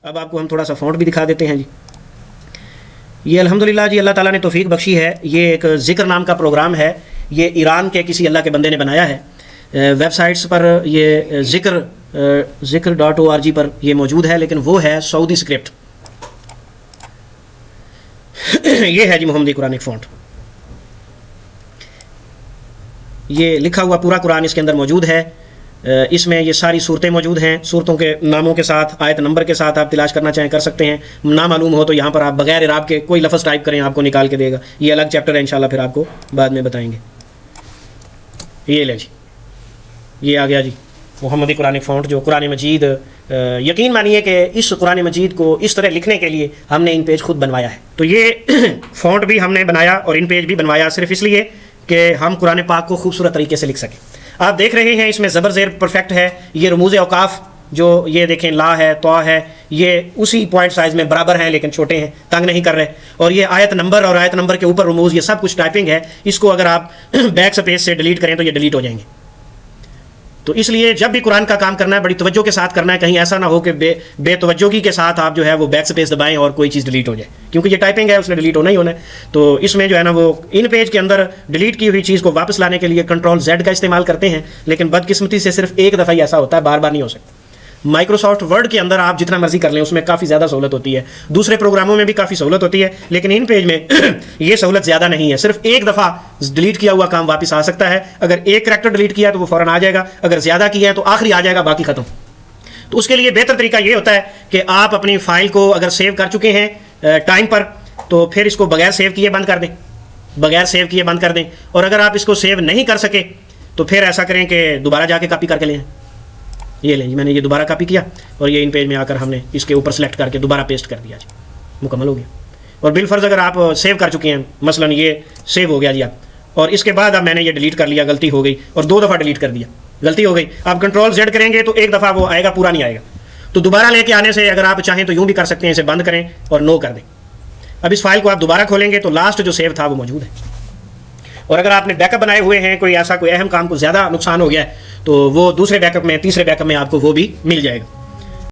اب آپ کو ہم تھوڑا سا فونٹ بھی دکھا دیتے ہیں جی. یہ الحمدللہ جی اللہ تعالیٰ نے توفیق بخشی ہے. یہ ایک ذکر نام کا پروگرام ہے. یہ ایران کے کسی اللہ کے بندے نے بنایا ہے. ویب سائٹس پر یہ ذکر.org پر یہ موجود ہے، لیکن وہ ہے سعودی اسکرپٹ. یہ ہے جی محمدی قرآنک فونٹ. یہ لکھا ہوا پورا قرآن اس کے اندر موجود ہے. اس میں یہ ساری صورتیں موجود ہیں، صورتوں کے ناموں کے ساتھ، آیت نمبر کے ساتھ. آپ تلاش کرنا چاہیں کر سکتے ہیں. نہ معلوم ہو تو یہاں پر آپ بغیر اعراب کے کوئی لفظ ٹائپ کریں، آپ کو نکال کے دے گا. یہ الگ چیپٹر ہے انشاءاللہ، پھر آپ کو بعد میں بتائیں گے. یہ لے جی، یہ آ گیا جی محمدی قرآنک فونٹ، جو قرآن مجید یقین مانیے کہ اس قرآن مجید کو اس طرح لکھنے کے لیے ہم نے ان پیج خود بنوایا ہے. تو یہ فونٹ بھی ہم نے بنایا اور ان پیج بھی بنوایا صرف اس لیے کہ ہم قرآن پاک کو خوبصورت طریقے سے لکھ سکیں. آپ دیکھ رہے ہیں اس میں زبر زیر پرفیکٹ ہے. یہ رموز اوقاف جو یہ دیکھیں لا ہے، تو ہے، یہ اسی پوائنٹ سائز میں برابر ہیں لیکن چھوٹے ہیں، تنگ نہیں کر رہے. اور یہ آیت نمبر اور آیت نمبر کے اوپر رموز، یہ سب کچھ ٹائپنگ ہے. اس کو اگر آپ بیک سپیس سے ڈیلیٹ کریں تو یہ ڈیلیٹ ہو جائیں گے. تو اس لیے جب بھی قرآن کا کام کرنا ہے بڑی توجہ کے ساتھ کرنا ہے. کہیں ایسا نہ ہو کہ بے توجہی کے ساتھ آپ جو ہے وہ بیک سپیس دبائیں اور کوئی چیز ڈیلیٹ ہو جائے، کیونکہ یہ ٹائپنگ ہے، اس نے ڈیلیٹ ہونا ہی ہونا ہے. تو اس میں جو ہے نا وہ ان پیج کے اندر ڈیلیٹ کی ہوئی چیز کو واپس لانے کے لیے کنٹرول زیڈ کا استعمال کرتے ہیں، لیکن بدقسمتی سے صرف ایک دفعہ ہی ایسا ہوتا ہے، بار بار نہیں ہو سکتا. مائکروسافٹ ورڈ کے اندر آپ جتنا مرضی کر لیں، اس میں کافی زیادہ سہولت ہوتی ہے. دوسرے پروگراموں میں بھی کافی سہولت ہوتی ہے، لیکن ان پیج میں یہ سہولت زیادہ نہیں ہے. صرف ایک دفعہ ڈیلیٹ کیا ہوا کام واپس آ سکتا ہے. اگر ایک کریکٹر ڈیلیٹ کیا ہے تو وہ فوراً آ جائے گا، اگر زیادہ کیا ہے تو آخری آ جائے گا، باقی ختم. تو اس کے لیے بہتر طریقہ یہ ہوتا ہے کہ آپ اپنی فائل کو اگر سیو کر چکے ہیں ٹائم پر، تو پھر اس کو بغیر سیو کیے بند کر دیں، بغیر سیو کیے بند کر دیں. اور اگر آپ اس کو سیو نہیں کر سکے تو پھر ایسا کریں کہ دوبارہ جا کے کاپی کر کے لیں. یہ لیں جی، میں نے یہ دوبارہ کاپی کیا اور یہ ان پیج میں آ کر ہم نے اس کے اوپر سلیکٹ کر کے دوبارہ پیسٹ کر دیا جی، مکمل ہو گیا. اور بالفرض اگر آپ سیو کر چکے ہیں، مثلا یہ سیو ہو گیا جی آپ، اور اس کے بعد اب میں نے یہ ڈیلیٹ کر لیا، غلطی ہو گئی اور 2 دفعہ ڈیلیٹ کر دیا، غلطی ہو گئی. آپ کنٹرول زیڈ کریں گے تو ایک دفعہ وہ آئے گا، پورا نہیں آئے گا. تو دوبارہ لے کے آنے سے اگر آپ چاہیں تو یوں بھی کر سکتے ہیں، اسے بند کریں اور نو کر دیں. اب اس فائل کو آپ دوبارہ کھولیں گے تو لاسٹ جو سیو تھا وہ موجود ہے. اور اگر آپ نے بیک اپ بنائے ہوئے ہیں، کوئی ایسا کوئی اہم کام کو زیادہ نقصان ہو گیا ہے، تو وہ دوسرے بیک اپ میں، تیسرے بیک اپ میں آپ کو وہ بھی مل جائے گا.